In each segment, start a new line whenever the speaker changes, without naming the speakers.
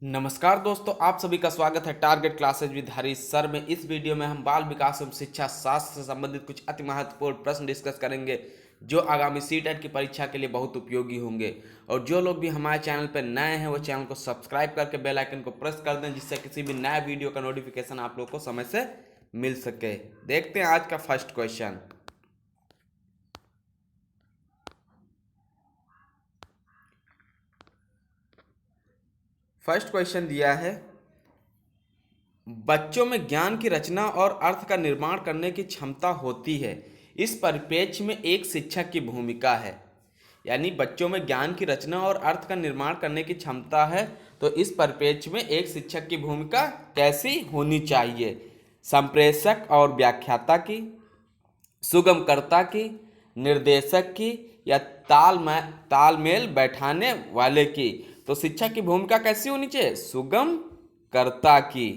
नमस्कार दोस्तों, आप सभी का स्वागत है target classes with Harish sir में। इस वीडियो में हम बाल विकास एवं शिक्षा शास्त्र से संबंधित कुछ अति महत्वपूर्ण प्रश्न डिस्कस करेंगे जो आगामी सीटेट की परीक्षा के लिए बहुत उपयोगी होंगे। और जो लोग भी हमारे चैनल पर नए हैं वो चैनल को सब्सक्राइब करके बेल आइकन को प्रेस कर दें, जिससे किसी भी नए वीडियो का नोटिफिकेशन आप लोग को समय से मिल सके। देखते हैं आज का फर्स्ट क्वेश्चन। फर्स्ट क्वेश्चन दिया है, बच्चों में ज्ञान की रचना और अर्थ का निर्माण करने की क्षमता होती है, इस परिप्रेक्ष्य में एक शिक्षक की भूमिका है। यानी बच्चों में ज्ञान की रचना और अर्थ का निर्माण करने की क्षमता है, तो इस परिप्रेक्ष्य में एक शिक्षक की भूमिका कैसी होनी चाहिए? संप्रेषक और व्याख्याता की, सुगमकर्ता की, निर्देशक की, या तालमेल बैठाने वाले की। तो शिक्षक की भूमिका कैसी होनी चाहिए? सुगमकर्ता की।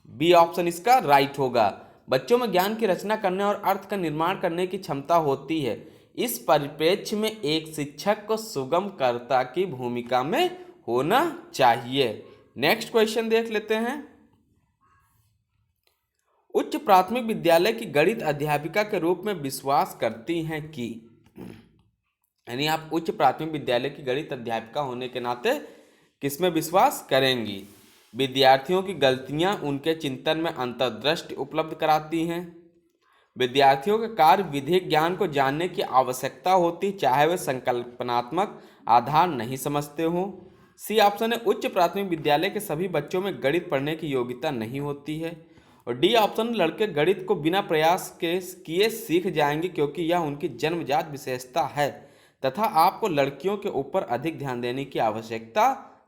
बी ऑप्शन इसका राइट होगा। बच्चों में ज्ञान की रचना करने और अर्थ का निर्माण करने की क्षमता होती है, इस परिप्रेक्ष्य में एक शिक्षक को सुगमकर्ता की भूमिका में होना चाहिए। नेक्स्ट क्वेश्चन देख लेते हैं। उच्च प्राथमिक विद्यालय की गणित अध्यापिका के रूप में विश्वास करती हैं कि, यानी आप उच्च प्राथमिक विद्यालय की गणित अध्यापिका होने के नाते किसमें विश्वास करेंगी? विद्यार्थियों की गलतियां उनके चिंतन में अंतर्दृष्टि उपलब्ध कराती हैं। विद्यार्थियों के कार्य विधिक ज्ञान को जानने की आवश्यकता होती, चाहे वे संकल्पनात्मक आधार नहीं समझते हों। सी ऑप्शन है, उच्च प्राथमिक विद्यालय के सभी बच्चों में गणित पढ़ने की योग्यता नहीं होती है। और डी ऑप्शन, लड़के गणित को बिना प्रयास के किए सीख जाएंगे क्योंकि यह उनकी जन्मजात विशेषता है तथा आपको लड़कियों के ऊपर अधिक ध्यान देने की आवश्यकता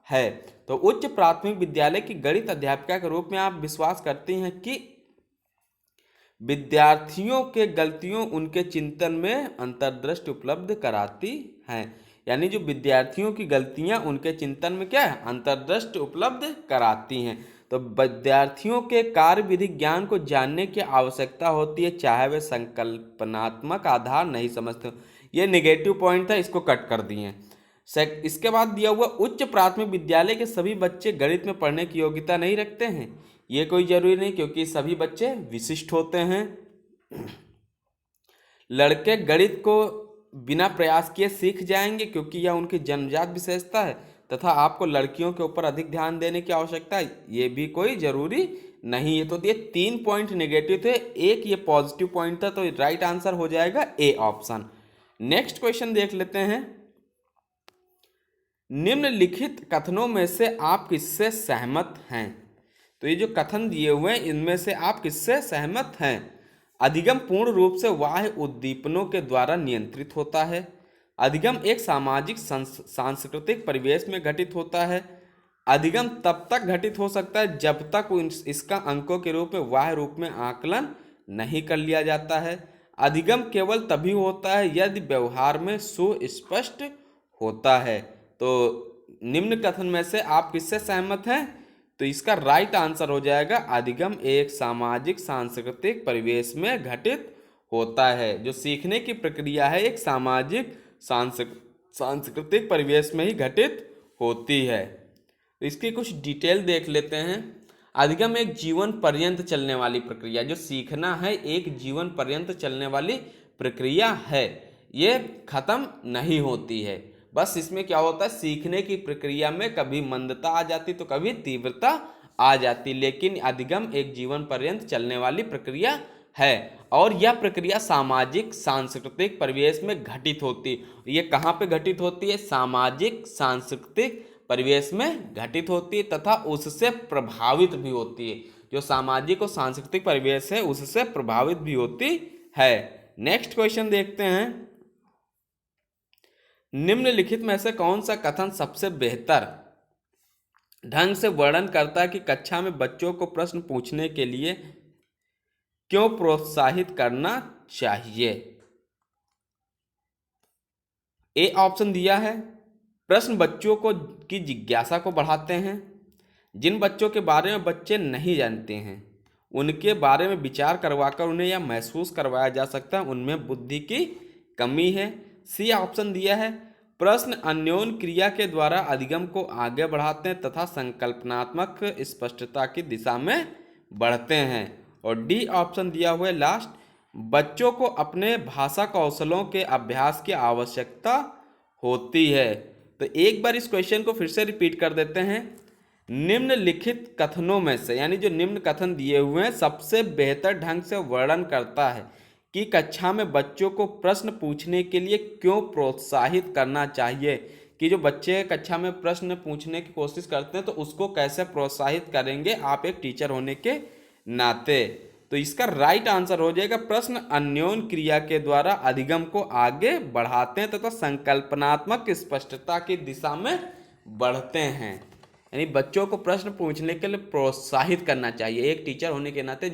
है। तो उच्च प्राथमिक विद्यालय की गणित अध्यापिका के रूप में आप विश्वास करती हैं कि विद्यार्थियों के गलतियों उनके चिंतन में अंतर्दृष्टि उपलब्ध कराती हैं। यानी जो विद्यार्थियों की गलतियां उनके चिंतन में क्या है? अंतर्दृष्टि उपलब्ध कराती हैं। तो विद्यार्थियों के कार्य विधि ज्ञान को जानने की आवश्यकता होती है, चाहे वे संकल्पनात्मक आधार नहीं समझते। ये नेगेटिव पॉइंट था, इसको कट कर दिए। इसके बाद दिया हुआ, उच्च प्राथमिक विद्यालय के सभी बच्चे गणित में पढ़ने की योग्यता नहीं रखते हैं। ये कोई जरूरी नहीं, क्योंकि सभी बच्चे विशिष्ट होते हैं। लड़के गणित को बिना प्रयास किए सीख जाएंगे क्योंकि यह उनकी जन्मजात विशेषता है तथा आपको लड़कियों के ऊपर अधिक ध्यान देने की आवश्यकता है। ये भी कोई जरूरी नहीं है। तो ये 3 पॉइंट नेगेटिव थे, एक ये पॉजिटिव पॉइंट था, तो राइट आंसर हो जाएगा ए ऑप्शन। नेक्स्ट क्वेश्चन देख लेते हैं। निम्नलिखित कथनों में से आप किससे सहमत हैं? तो ये जो कथन दिए हुए हैं इनमें से आप किससे सहमत हैं? अधिगम पूर्ण रूप से बाह्य उद्दीपनों के द्वारा नियंत्रित होता है। अधिगम एक सामाजिक सांस्कृतिक परिवेश में घटित होता है। अधिगम तब तक घटित हो सकता है जब तक इसका अंकों के रूप में बाह्य रूप में आकलन नहीं कर लिया जाता है। अधिगम केवल तभी होता है यदि व्यवहार में सुस्पष्ट होता है। तो निम्न कथन में से आप किससे सहमत हैं? तो इसका राइट आंसर हो जाएगा, अधिगम एक सामाजिक सांस्कृतिक परिवेश में घटित होता है। जो सीखने की प्रक्रिया है एक सामाजिक सांस्कृतिक परिवेश में ही घटित होती है। तो इसकी कुछ डिटेल देख लेते हैं। अधिगम एक जीवन पर्यंत चलने वाली प्रक्रिया, जो सीखना है एक जीवन पर्यंत चलने वाली प्रक्रिया है, ये खत्म नहीं होती है। बस इसमें क्या होता है, सीखने की प्रक्रिया में कभी मंदता आ जाती तो कभी तीव्रता आ जाती, लेकिन अधिगम एक जीवन पर्यंत चलने वाली प्रक्रिया है। और यह प्रक्रिया सामाजिक सांस्कृतिक परिवेश में घटित होती। ये कहाँ पे घटित होती है? सामाजिक सांस्कृतिक परिवेश में घटित होती है तथा उससे प्रभावित भी होती है। जो सामाजिक और सांस्कृतिक परिवेश है उससे प्रभावित भी होती है। नेक्स्ट क्वेश्चन देखते हैं। निम्नलिखित में से कौन सा कथन सबसे बेहतर ढंग से वर्णन करता है कि कक्षा में बच्चों को प्रश्न पूछने के लिए क्यों प्रोत्साहित करना चाहिए? ए ऑप्शन दिया है, प्रश्न बच्चों को की जिज्ञासा को बढ़ाते हैं। जिन बच्चों के बारे में बच्चे नहीं जानते हैं उनके बारे में विचार करवाकर उन्हें यह महसूस करवाया जा सकता है उनमें बुद्धि की कमी है। सी ऑप्शन दिया है, प्रश्न अन्योन क्रिया के द्वारा अधिगम को आगे बढ़ाते हैं तथा संकल्पनात्मक स्पष्टता की दिशा में बढ़ते हैं। और डी ऑप्शन दिया हुआ है लास्ट, बच्चों को अपने भाषा कौशलों के अभ्यास की आवश्यकता होती है। तो एक बार इस क्वेश्चन को फिर से रिपीट कर देते हैं। निम्नलिखित कथनों में से, यानी जो निम्न कथन दिए हुए हैं, सबसे बेहतर ढंग से वर्णन करता है कि कक्षा में बच्चों को प्रश्न पूछने के लिए क्यों प्रोत्साहित करना चाहिए। कि जो बच्चे कक्षा में प्रश्न पूछने की कोशिश करते हैं तो उसको कैसे प्रोत्साहित करेंगे आप एक टीचर होने के नाते। तो इसका राइट आंसर हो जाएगा, प्रश्न अन्योन क्रिया के द्वारा अधिगम को आगे बढ़ाते हैं तथा संकल्पनात्मक स्पष्टता की दिशा में बढ़ते हैं। यानी बच्चों को प्रश्न पूछने के लिए प्रोत्साहित करना चाहिए। एक टीचर होने के नाते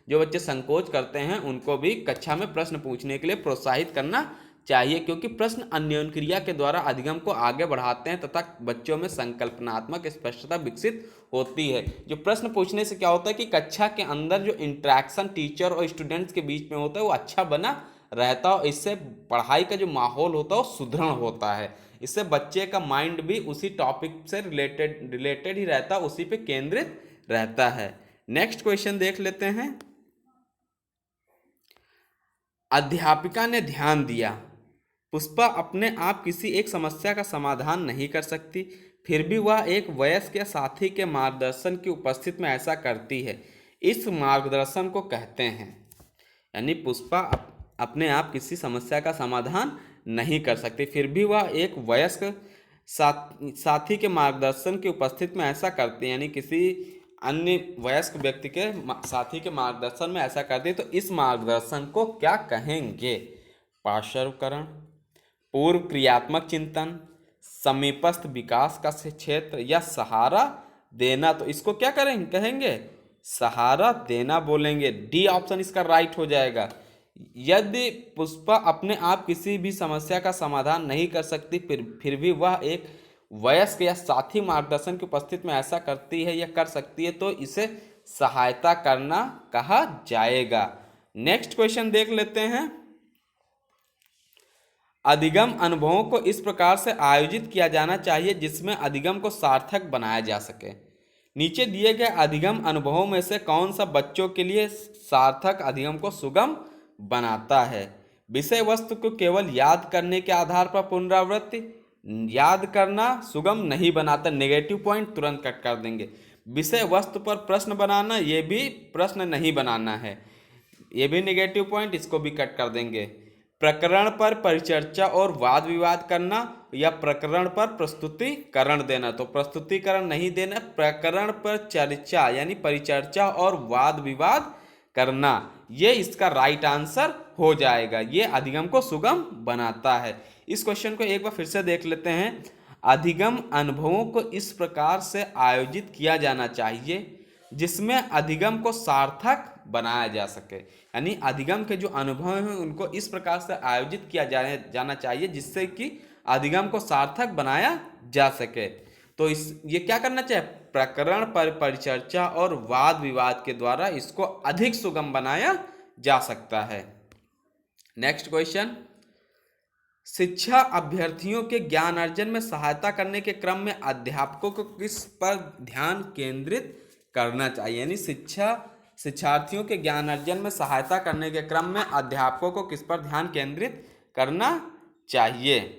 जो बच्चे संकोच करते हैं उनको भी कक्षा में प्रश्न पूछने के लिए प्रोत्साहित करना चाहिए, क्योंकि प्रश्न अन्योन क्रिया के द्वारा अधिगम को आगे बढ़ाते हैं तथा बच्चों में संकल्पनात्मक स्पष्टता विकसित होती है। जो प्रश्न पूछने से क्या होता है कि कक्षा के अंदर जो इंटरेक्शन टीचर और स्टूडेंट्स के बीच में होता है वो अच्छा बना रहता है और इससे पढ़ाई का जो माहौल होता है वो सुदृढ़ होता है। इससे बच्चे का माइंड भी उसी टॉपिक से रिलेटेड ही रहता है, उसी पे केंद्रित रहता है। नेक्स्ट क्वेश्चन देख लेते हैं। अध्यापिका ने ध्यान दिया, पुष्पा अपने आप किसी एक समस्या का समाधान नहीं कर सकती, फिर भी वह एक वयस्क या साथी के मार्गदर्शन की उपस्थिति में ऐसा करती है। इस मार्गदर्शन को कहते हैं। यानी पुष्पा अपने आप किसी समस्या का समाधान नहीं कर सकती, फिर भी वह एक वयस्क साथी के मार्गदर्शन की उपस्थिति में ऐसा करती है, यानी किसी अन्य वयस्क व्यक्ति के साथी के मार्गदर्शन में ऐसा करती है। तो इस मार्गदर्शन को क्या कहेंगे? पार्श्वकरण, पूर्व क्रियात्मक चिंतन, समीपस्थ विकास का क्षेत्र या सहारा देना। तो इसको क्या कहेंगे? सहारा देना बोलेंगे। डी ऑप्शन इसका राइट हो जाएगा। यदि पुष्पा अपने आप किसी भी समस्या का समाधान नहीं कर सकती, फिर भी वह एक वयस्क या साथी मार्गदर्शन की उपस्थिति में ऐसा करती है या कर सकती है, तो इसे सहायता करना कहा जाएगा। नेक्स्ट क्वेश्चन देख लेते हैं। अधिगम अनुभवों को इस प्रकार से आयोजित किया जाना चाहिए जिसमें अधिगम को सार्थक बनाया जा सके। नीचे दिए गए अधिगम अनुभवों में से कौन सा बच्चों के लिए सार्थक अधिगम को सुगम बनाता है? विषय वस्तु को केवल याद करने के आधार पर पुनरावृत्ति, याद करना सुगम नहीं बनाता, नेगेटिव पॉइंट तुरंत कट कर देंगे। विषय वस्तु पर प्रश्न बनाना, ये भी प्रश्न नहीं बनाना है, ये भी नेगेटिव पॉइंट, इसको भी कट कर देंगे। प्रकरण पर परिचर्चा और वाद विवाद करना या प्रकरण पर प्रस्तुतिकरण देना, तो प्रस्तुतिकरण नहीं देना, प्रकरण पर चर्चा यानी परिचर्चा और वाद विवाद करना, ये इसका राइट आंसर हो जाएगा। ये अधिगम को सुगम बनाता है। इस क्वेश्चन को एक बार फिर से देख लेते हैं। अधिगम अनुभवों को इस प्रकार से आयोजित किया जाना चाहिए जिसमें अधिगम को सार्थक बनाया जा सके। यानी अधिगम के जो अनुभव हैं उनको इस प्रकार से आयोजित किया जाना चाहिए जिससे कि अधिगम को सार्थक बनाया जा सके। तो ये क्या करना चाहिए? प्रकरण पर परिचर्चा और वाद विवाद के द्वारा इसको अधिक सुगम बनाया जा सकता है। नेक्स्ट क्वेश्चन, शिक्षा अभ्यर्थियों के ज्ञान अर्जन में सहायता करने के क्रम में अध्यापकों को किस पर ध्यान केंद्रित करना चाहिए? यानी शिक्षार्थियों के ज्ञान अर्जन में सहायता करने के क्रम में अध्यापकों को किस पर ध्यान केंद्रित करना चाहिए?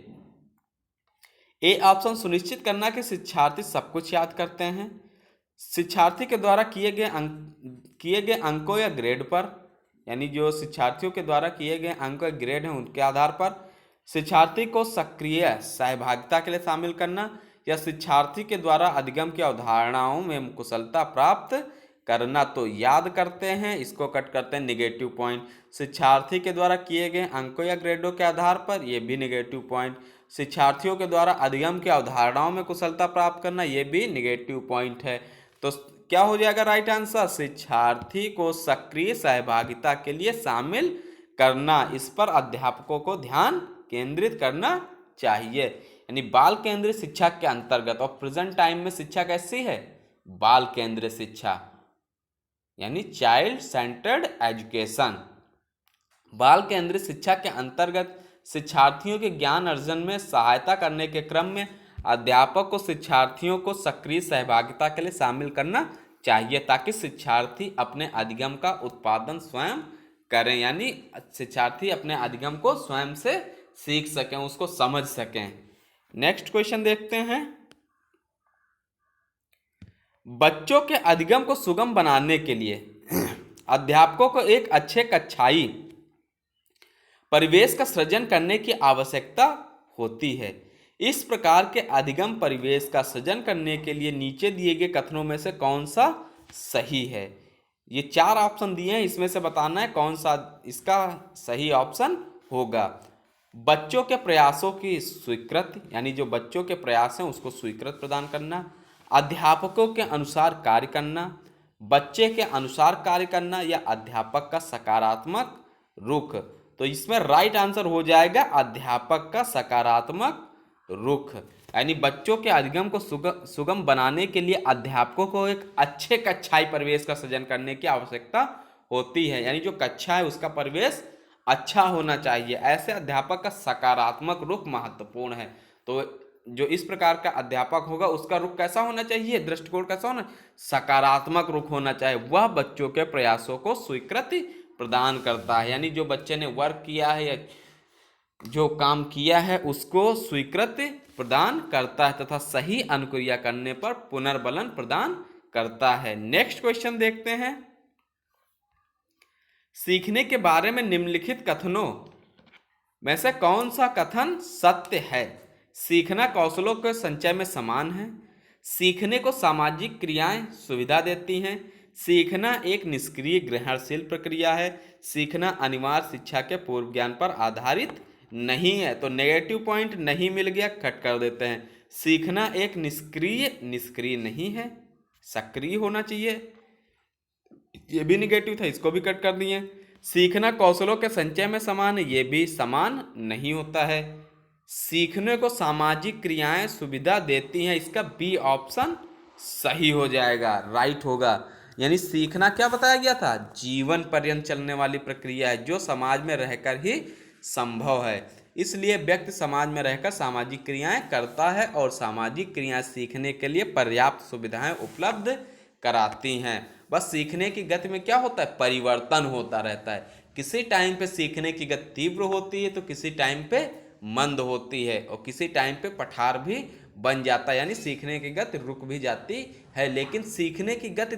ए ऑप्शन, सुनिश्चित करना कि शिक्षार्थी सब कुछ याद करते हैं। शिक्षार्थी के द्वारा किए गए अंकों या ग्रेड पर, यानी जो शिक्षार्थियों के द्वारा किए गए अंक या ग्रेड हैं उनके आधार पर शिक्षार्थी को सक्रिय सहभागिता के लिए शामिल करना, या शिक्षार्थी के द्वारा अधिगम की अवधारणाओं में कुशलता प्राप्त करना। तो याद करते हैं, इसको कट करते हैं, नेगेटिव पॉइंट। शिक्षार्थी के द्वारा किए गए अंकों या ग्रेडों के आधार पर, ये भी नेगेटिव पॉइंट। शिक्षार्थियों के द्वारा अधिगम की अवधारणाओं में कुशलता प्राप्त करना, ये भी नेगेटिव पॉइंट है। तो क्या हो जाएगा राइट आंसर? शिक्षार्थी को सक्रिय सहभागिता के लिए शामिल करना, इस पर अध्यापकों को ध्यान केंद्रित करना चाहिए। यानी बाल केंद्रित शिक्षा के अंतर्गत, और प्रेजेंट टाइम में शिक्षा कैसी है? बाल केंद्रित शिक्षा, यानी चाइल्ड सेंटर्ड एजुकेशन। बाल केंद्रित शिक्षा के अंतर्गत शिक्षार्थियों के ज्ञान अर्जन में सहायता करने के क्रम में अध्यापक को शिक्षार्थियों को सक्रिय सहभागिता के लिए शामिल करना चाहिए, ताकि शिक्षार्थी अपने अधिगम का उत्पादन स्वयं करें, यानी शिक्षार्थी अपने अधिगम को स्वयं से सीख सकें, उसको समझ सकें। नेक्स्ट क्वेश्चन देखते हैं। बच्चों के अधिगम को सुगम बनाने के लिए अध्यापकों को एक अच्छे कक्षाई परिवेश का सृजन करने की आवश्यकता होती है। इस प्रकार के अधिगम परिवेश का सृजन करने के लिए नीचे दिए गए कथनों में से कौन सा सही है? ये 4 ऑप्शन दिए हैं, इसमें से बताना है कौन सा इसका सही ऑप्शन होगा। बच्चों के प्रयासों की स्वीकृति, यानी जो बच्चों के प्रयास हैं उसको स्वीकृति प्रदान करना, अध्यापकों के अनुसार कार्य करना, बच्चे के अनुसार कार्य करना, या अध्यापक का सकारात्मक रुख। तो इसमें राइट आंसर हो जाएगा अध्यापक का सकारात्मक रुख, यानी बच्चों के अधिगम को सुगम बनाने के लिए अध्यापकों को एक अच्छे कक्षाई परिवेश का सृजन करने की आवश्यकता होती है, यानी जो कक्षा है उसका परिवेश अच्छा होना चाहिए। ऐसे अध्यापक का सकारात्मक रुख महत्वपूर्ण है। तो जो इस प्रकार का अध्यापक होगा उसका रुख कैसा होना चाहिए, दृष्टिकोण कैसा होना, सकारात्मक रुख होना चाहिए। वह बच्चों के प्रयासों को स्वीकृति प्रदान करता है, यानी जो बच्चे ने वर्क किया है या जो काम किया है उसको स्वीकृति प्रदान करता है तथा सही अनुक्रिया करने पर पुनर्बलन प्रदान करता है। नेक्स्ट क्वेश्चन देखते हैं। सीखने के बारे में निम्नलिखित कथनों में से कौन सा कथन सत्य है? सीखना कौशलों के संचय में समान है। सीखने को सामाजिक क्रियाएं सुविधा देती हैं। सीखना एक निष्क्रिय ग्रहणशील प्रक्रिया है। सीखना अनिवार्य शिक्षा के पूर्व ज्ञान पर आधारित नहीं है। तो नेगेटिव पॉइंट नहीं मिल गया, कट कर देते हैं। सीखना एक निष्क्रिय नहीं है, सक्रिय होना चाहिए, ये भी निगेटिव था, इसको भी कट कर दिए। सीखना कौशलों के संचय में समान है, ये भी समान नहीं होता है। सीखने को सामाजिक क्रियाएं सुविधा देती हैं, इसका बी ऑप्शन सही हो जाएगा, राइट होगा। यानी सीखना क्या बताया गया था, जीवन पर्यंत चलने वाली प्रक्रिया है जो समाज में रहकर ही संभव है। इसलिए व्यक्ति समाज में रहकर सामाजिक क्रियाएं करता है और सामाजिक क्रियाएं सीखने के लिए पर्याप्त सुविधाएं उपलब्ध कराती हैं। बस सीखने की गति में क्या होता है, परिवर्तन होता रहता है। किसी टाइम पे सीखने की गति तीव्र होती है तो किसी टाइम पे मंद होती है और किसी टाइम पे पठार भी बन जाता है, यानी सीखने की गति रुक भी जाती है। लेकिन सीखने की गति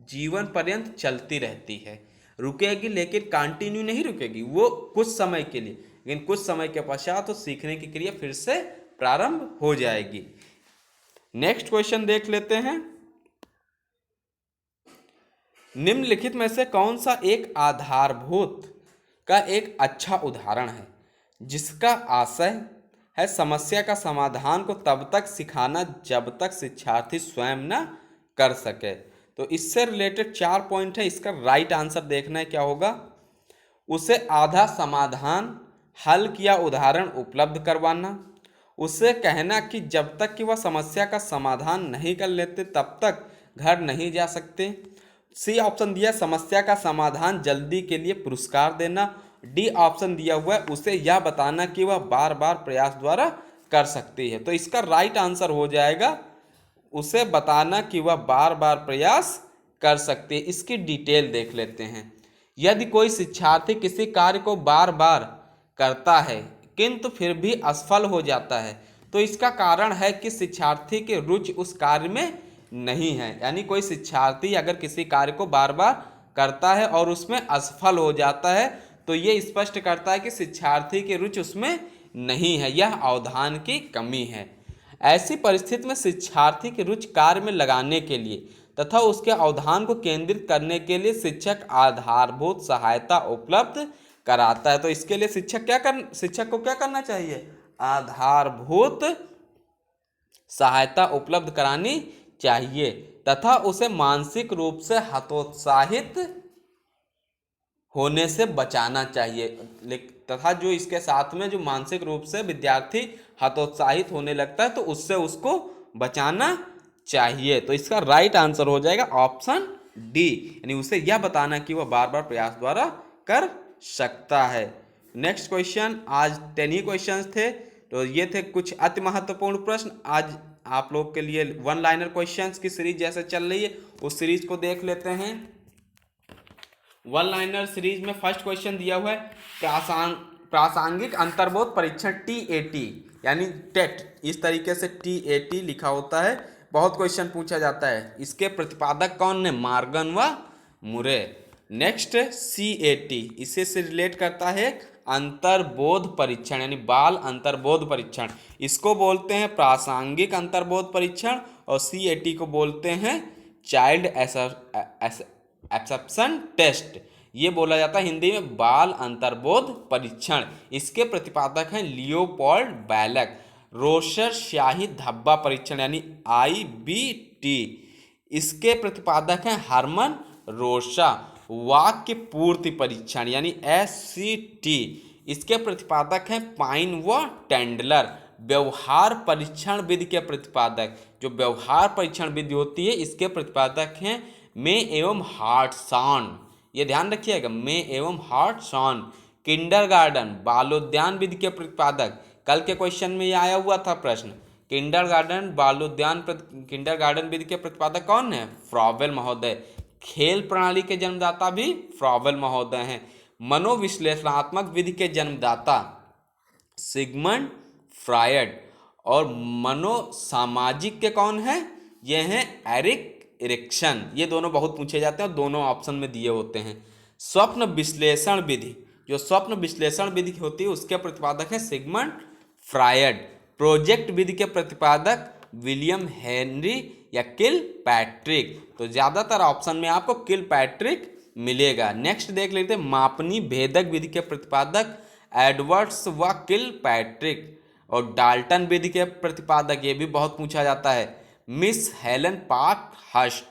जीवन पर्यंत चलती रहती है, रुकेगी लेकिन कंटिन्यू नहीं रुकेगी, वो कुछ समय के लिए, लेकिन कुछ समय के पश्चात तो सीखने की क्रिया फिर से प्रारंभ हो जाएगी। नेक्स्ट क्वेश्चन देख लेते हैं। निम्नलिखित में से कौन सा एक आधारभूत का एक अच्छा उदाहरण है जिसका आशय है समस्या का समाधान को तब तक सिखाना जब तक शिक्षार्थी स्वयं न कर सके? तो इससे रिलेटेड 4 पॉइंट है, इसका राइट आंसर देखना है क्या होगा। उसे आधा समाधान हल किया उदाहरण उपलब्ध करवाना, उसे कहना कि जब तक कि वह समस्या का समाधान नहीं कर लेते तब तक घर नहीं जा सकते। सी ऑप्शन दिया समस्या का समाधान जल्दी के लिए पुरस्कार देना। डी ऑप्शन दिया हुआ है उसे यह बताना कि वह बार बार प्रयास द्वारा कर सकती है। तो इसका राइट आंसर हो जाएगा उसे बताना कि वह बार बार प्रयास कर सकती है। इसकी डिटेल देख लेते हैं। यदि कोई शिक्षार्थी किसी कार्य को बार बार करता है किंतु फिर भी असफल हो जाता है तो इसका कारण है कि शिक्षार्थी की रुचि उस कार्य में नहीं है। यानी कोई शिक्षार्थी अगर किसी कार्य को बार बार करता है और उसमें असफल हो जाता है तो ये स्पष्ट करता है कि शिक्षार्थी की रुचि उसमें नहीं है, यह अवधान की कमी है। ऐसी परिस्थिति में शिक्षार्थी की रुचि कार्य में लगाने के लिए तथा उसके अवधान को केंद्रित करने के लिए शिक्षक आधारभूत सहायता उपलब्ध कराता है। तो इसके लिए शिक्षक को क्या करना चाहिए, आधारभूत सहायता उपलब्ध करानी चाहिए तथा उसे मानसिक रूप से हतोत्साहित होने से बचाना चाहिए। तथा जो इसके साथ में जो मानसिक रूप से विद्यार्थी हतोत्साहित होने लगता है तो उससे उसको बचाना चाहिए। तो इसका राइट आंसर हो जाएगा ऑप्शन डी, यानी उसे यह बताना कि वह बार बार प्रयास द्वारा कर सकता है। नेक्स्ट क्वेश्चन, आज 10 ही क्वेश्चंस थे, तो ये थे कुछ अति महत्वपूर्ण प्रश्न। आज आप लोग के लिए वन लाइनर क्वेश्चंस की सीरीज जैसे चल रही है उस सीरीज को देख लेते हैं। वन लाइनर सीरीज में फर्स्ट क्वेश्चन दिया हुआ है प्रासंगिक अंतर्बोध परीक्षण TAT, यानी टेट, इस तरीके से TAT लिखा होता है, बहुत क्वेश्चन पूछा जाता है। इसके प्रतिपादक कौन है? मॉर्गन व मुरे। नेक्स्ट CAT, इससे से रिलेट करता है अंतर्बोध परीक्षण, यानी बाल अंतर्बोध परीक्षण। इसको बोलते हैं प्रासंगिक अंतर्बोध परीक्षण और CAT को बोलते हैं चाइल्ड एक्सेप्शन टेस्ट। ये बोला जाता है हिंदी में बाल अंतर्बोध परीक्षण। इसके प्रतिपादक हैं लियोपोल्ड बैलक। रोसर स्याही धब्बा परीक्षण यानी IBT, इसके प्रतिपादक हैं हरमन रोसा। वाक्य पूर्ति परीक्षण यानी SCT, इसके प्रतिपादक हैं पाइन व टेंडलर। व्यवहार परीक्षण विधि के प्रतिपादक, जो व्यवहार परीक्षण विधि होती है, इसके प्रतिपादक हैं मे एवं हार्टसन। ये ध्यान रखिएगा, मे एवं हार्टसन। किंडरगार्टन बालोद्यान विधि के प्रतिपादक, कल के क्वेश्चन में ये आया हुआ था प्रश्न। किंडरगार्टन विधि के प्रतिपादक कौन है? फ्रॉवेल महोदय। खेल प्रणाली के जन्मदाता भी फ्रॉवेल महोदय हैं। मनोविश्लेषणात्मक विधि के जन्मदाता सिगमंड फ्रायड। और मनोसामाजिक के कौन है? ये हैं एरिक इरिक्सन। ये दोनों बहुत पूछे जाते हैं और दोनों ऑप्शन में दिए होते हैं। स्वप्न विश्लेषण विधि, जो स्वप्न विश्लेषण विधि होती है उसके प्रतिपादक है सिगमंड फ्रायड। प्रोजेक्ट विधि के प्रतिपादक विलियम हेनरी या किल पैट्रिक। तो ज्यादातर ऑप्शन में आपको किल पैट्रिक मिलेगा। नेक्स्ट देख लेते हैं मापनी भेदक विधि के प्रतिपादक एडवर्ड्स व किल पैट्रिक। और डाल्टन विधि के प्रतिपादक, ये भी बहुत पूछा जाता है, मिस हेलन पार्क हस्ट।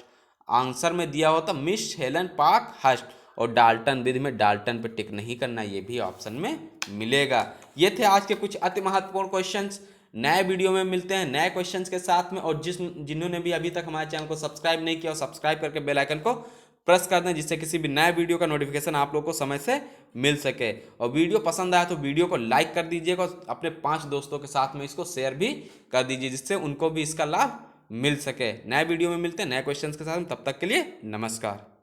आंसर में दिया होता मिस हेलन पार्क हस्ट। और डाल्टन विधि में डाल्टन पे टिक नहीं करना, ये भी ऑप्शन में मिलेगा। ये थे आज के कुछ अति महत्वपूर्ण क्वेश्चंस। नए वीडियो में मिलते हैं नए क्वेश्चंस के साथ में। और जिन्होंने भी अभी तक हमारे चैनल को सब्सक्राइब नहीं किया, सब्सक्राइब करके बेल आइकन को प्रेस कर दें, जिससे किसी भी नए वीडियो का नोटिफिकेशन आप लोग को समय से मिल सके। और वीडियो पसंद आया तो वीडियो को लाइक कर दीजिएगा, अपने 5 दोस्तों के साथ में इसको शेयर भी कर दीजिए, जिससे उनको भी इसका लाभ मिल सके। नए वीडियो में मिलते हैं नए क्वेश्चंस के साथ। तब तक के लिए नमस्कार।